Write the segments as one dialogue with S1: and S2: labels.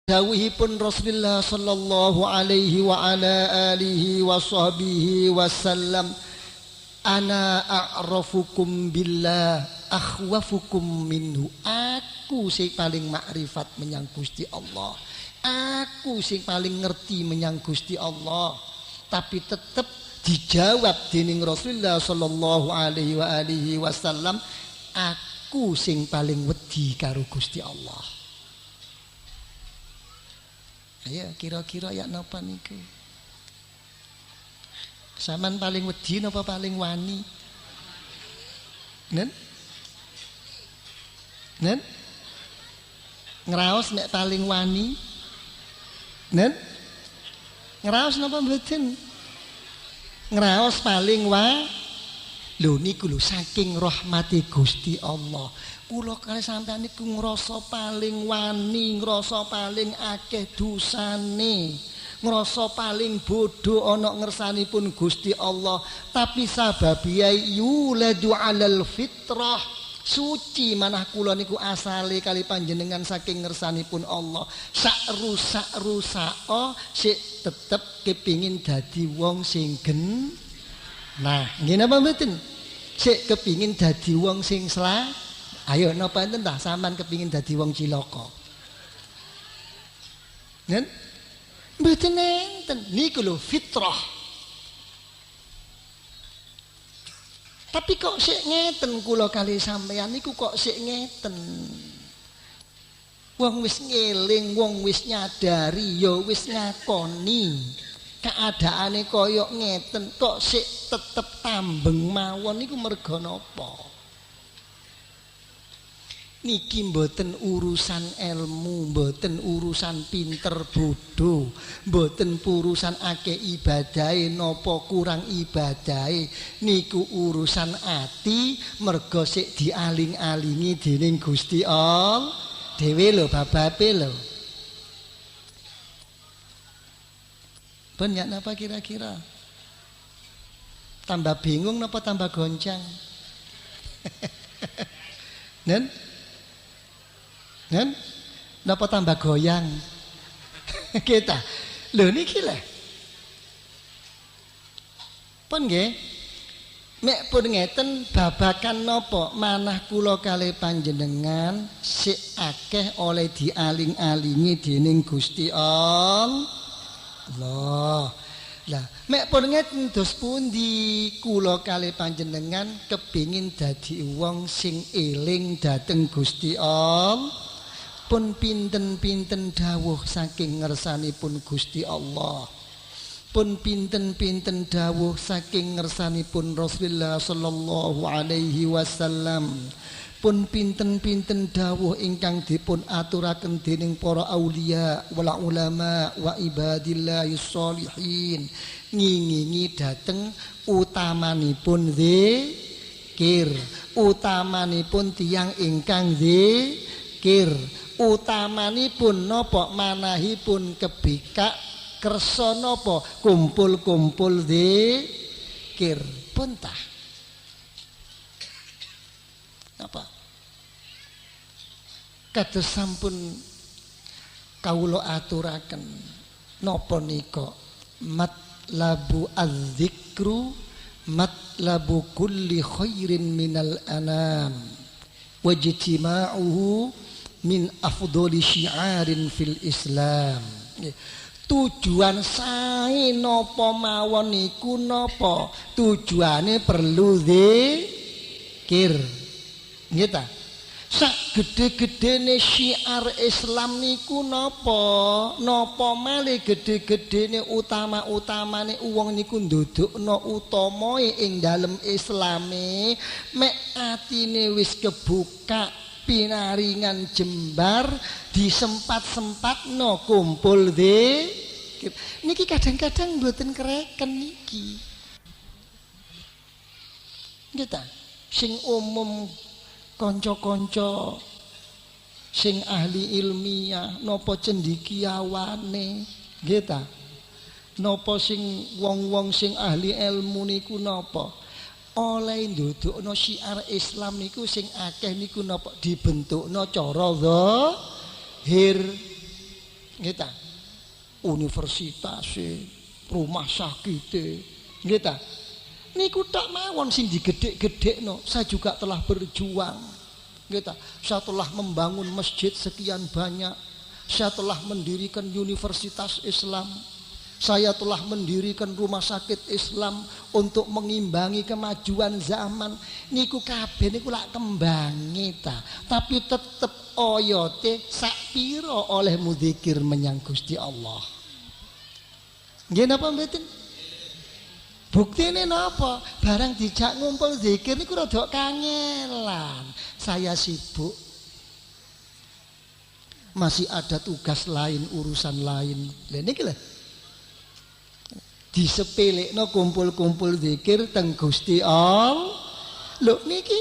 S1: dawuhipun Rasulullah sallallahu alaihi wa ala alihi wa sahbihi wasallam, ana a'rafukum billah akhwafukum minhu. Aku sing paling makrifat menyang Gusti Allah, aku sing paling ngerti menyang Gusti Allah. Tapi tetep dijawab dening Rasulullah sallallahu alaihi wa alihi wasallam, aku sing paling wedi karo Gusti Allah. Ayo kira-kira ya napa niku? Saman paling wedi napa paling wani? Nen? Nen? Ngraos nek paling wani? Nen? Ngraos napa mboten? Ngraos paling lho niku lho saking rahmati Gusti Allah. Kula kali sampeyan niku ngrasa paling wani, ngrasa paling akeh dosane, ngrasa paling bodoh ana ngersanipun Gusti Allah. Tapi sababiyai yuladu alal fitrah, suci manah kula niku asale kali panjenengan saking ngersanipun Allah. Sak rusak sik tetep kepingin dadi wong sing gen. Nah, nggih napa mboten? Sik kepingin dadi wong sing ayo napa enten tah sampean kepingin dadi wong cilaka? Nen? Mboten enten. Niku lho fitrah. Tapi kok sik ngeten kula kali sampeyan niku kok sik ngeten. Wong wis ngeling, wong wis nyadari, ya wis ngakoni. Keadaane kaya ngeten kok sik tetep tambeng mawon niku merga napa? Niki mboten urusan ilmu, mboten urusan pinter bodoh, mboten urusan akeh ibadahe napa kurang ibadahe. Niku urusan ati merga sik dialing-alingi dening Gusti Allah dhewe lho bababe lho. Banyak napa kira-kira? Tambah bingung napa tambah goncang? Nen? Nen? Napa tambah goyang? Kita. Lho niki lho. Pun nggih. Mek pun ngeten babakan napa manah kula kalih panjenengan sik akeh oleh dialing-alingi dening Gusti Allah. Lah, mek pun ngeten dos pundi kula kalih panjenengan kepingin dadi wong sing eling dhateng Gusti Allah. Pun pinten-pinten dawuh saking ngersanipun Gusti Allah. Pun pinten-pinten dawuh saking ngersanipun Rasulullah sallallahu alaihi wasallam. Pun pinten-pinten dawuh ingkang dipun aturaken dening para aulia wal ulama wa ibadillahis sholihin ngingingi dhateng utamanipun zikir, utamanipun tiyang ingkang zikir, utamanipun napa manahipun kebikak kersa napa kumpul-kumpul zikir. Pun tah apa kados sampun kawula aturaken napa nika matlabu az-zikru matlabu kulli khairin minal anam wajtima'uhu min afdhali syi'arin fil Islam. Tujuan sae napa mawon niku napa? Tujuane perlu zikir. Nggih ta? Sak gede-gedene syiar Islam niku napa? Napa malih gede-gedene utama-utamane wong niku ndudukna utamae ing dalem Islame, mek atine wis kebuka pinaringan jembar disempat-sempatno kumpul zikir. Niki kadang-kadang mboten kereken niki. Nggih ta? Sing umum kanca-kanca sing ahli ilmiah napa cendekiawane, nggih ta? Napa sing wong-wong sing ahli ilmu niku napa? Oleh ndudukna syiar Islam niku sing akeh niku napa dibentukna cara zahir. Nggih ta? Universitas, rumah sakit, nggih ta? Niku tak mawon sing digedhek-gedhekno. Saya juga telah berjuang. Nggih ta? Saya telah membangun masjid sekian banyak. Saya telah mendirikan universitas Islam. Saya telah mendirikan rumah sakit Islam untuk mengimbangi kemajuan zaman. Niku kabeh niku lak kembangi ta. Tapi tetep oyote sak pira oleh mudzikir menyang Gusti Allah. Nggih napa mboten? Buktine napa? Barang dijak ngumpul zikir niku rada kangelan. Saya sibuk. Masih ada tugas lain, urusan lain. Lha niki lho. Disepelekno kumpul-kumpul zikir teng Gusti Allah. Lho niki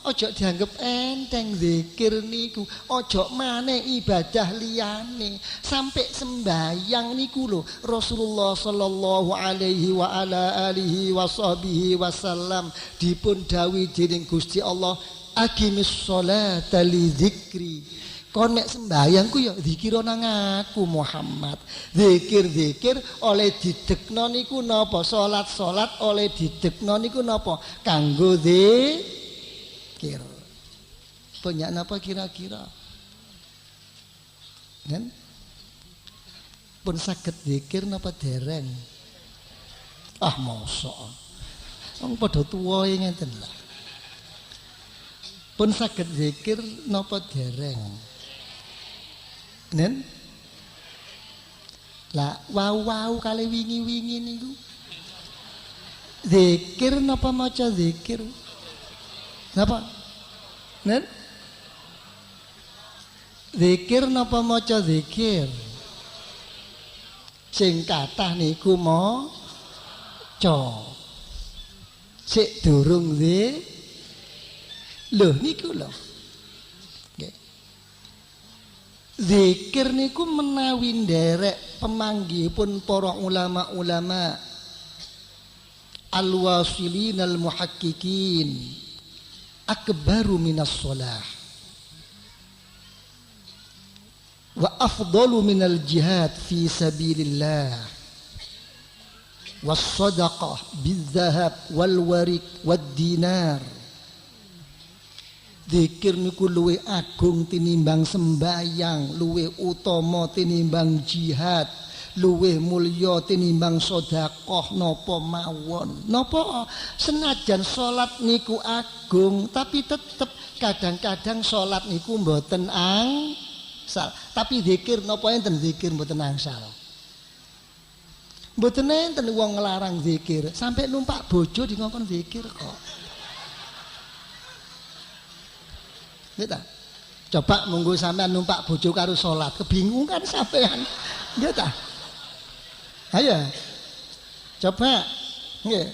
S1: aja dianggap enteng zikir niku. Aja maneh ibadah liyane. Sampai sembayang niku lho Rasulullah sallallahu alaihi wa ala alihi washabihi wasallam dipun dawuhi dening Gusti Allah, aqimis sholata li dzikri. Kon nek sembayangku ya zikira nang aku Muhammad. Zikir-zikir oleh didekno niku napa? Salat-salat oleh didekno niku napa? Kanggo zikir. Banyak napa kira-kira? Kan? Pun saged zikir napa dereng? Ah mosok. Wong padha tuwa ngenten lah. Pun saged zikir napa dereng? Nen lah wow kali wingi-wingi niku zikir napa maca zikir napa nen zikir napa maca zikir sing kathah niku maca sik durung lho niku lho. Zikir niku menawi nderek pemanggihipun para ulama-ulama al-wasilin al-muhaqqiqin akbaru minas shalah wa afdalu minal jihad fi sabilillah was sadaqah bizahab wal warik wad dinar. Zikir niku luwih agung tinimbang sembayang, luwih utama tinimbang jihad, luwih mulya tinimbang sedekah napa mawon. Napa senajan salat niku agung, tapi tetep kadang-kadang salat niku mboten angsal. Tapi zikir napa enten zikir mboten angsal. Mboten enten wong nglarang zikir, sampai numpak bojo dikongkon zikir kok. Nggih ta? Coba monggo sampean numpak bojo karo salat, kebingungan sampean. Nggih ta? Ayo. Coba nggih.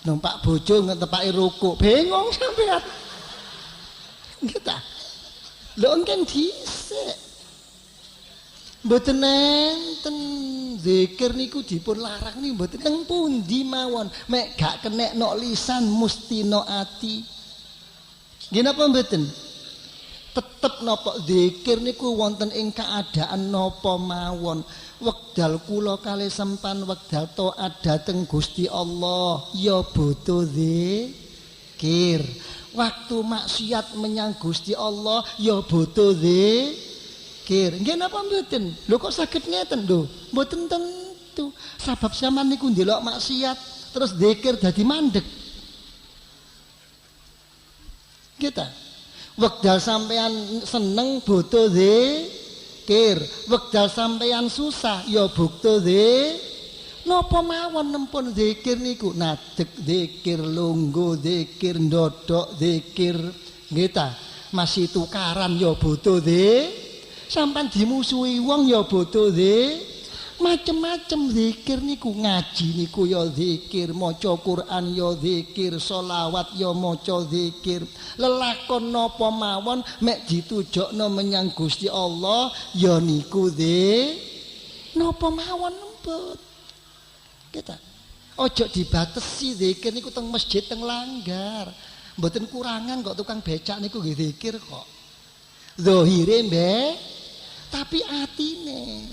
S1: Numpak bojo ngetepake rukuk, bingung sampean. Nggih ta? Lho engken dhisik. Mboten enten zikir niku dipun larang niku mboten teng pundi mawon. Mek gak kenek nok lisan mesti nok ati. Nggih napa mboten? Tetep napa zikir niku wonten ing keadaan napa mawon. Wekdal kula kalih sampan wekdal taat dhateng Gusti Allah ya butuh zikir. Waktu maksiat menyang Gusti Allah ya butuh zikir. Nggih napa mboten? Lho kok saged ngeten lho? Mboten tentu. Sebab sampean niku ndelok maksiat terus zikir dadi mandeg. Kita wekdal sampean seneng butuh zikir, wekdal sampean susah ya butuh napa mawon nempun zikir niku nadeg zikir, lungguh zikir, ndodok zikir. Nggih ta? Masih tukaran ya butuh sampean dimusuhi wong ya butuh macem-macem zikir niku. Ngaji niku ya zikir, maca Quran ya zikir, selawat ya maca zikir. Lelakon napa mawon mek ditujokno menyang Gusti Allah ya niku napa mawon lembut. Kita ojo dibatesi zikir niku teng masjid teng langgar. Mboten kurangan kok tukang becak niku nggih zikir kok. Zahire tapi atine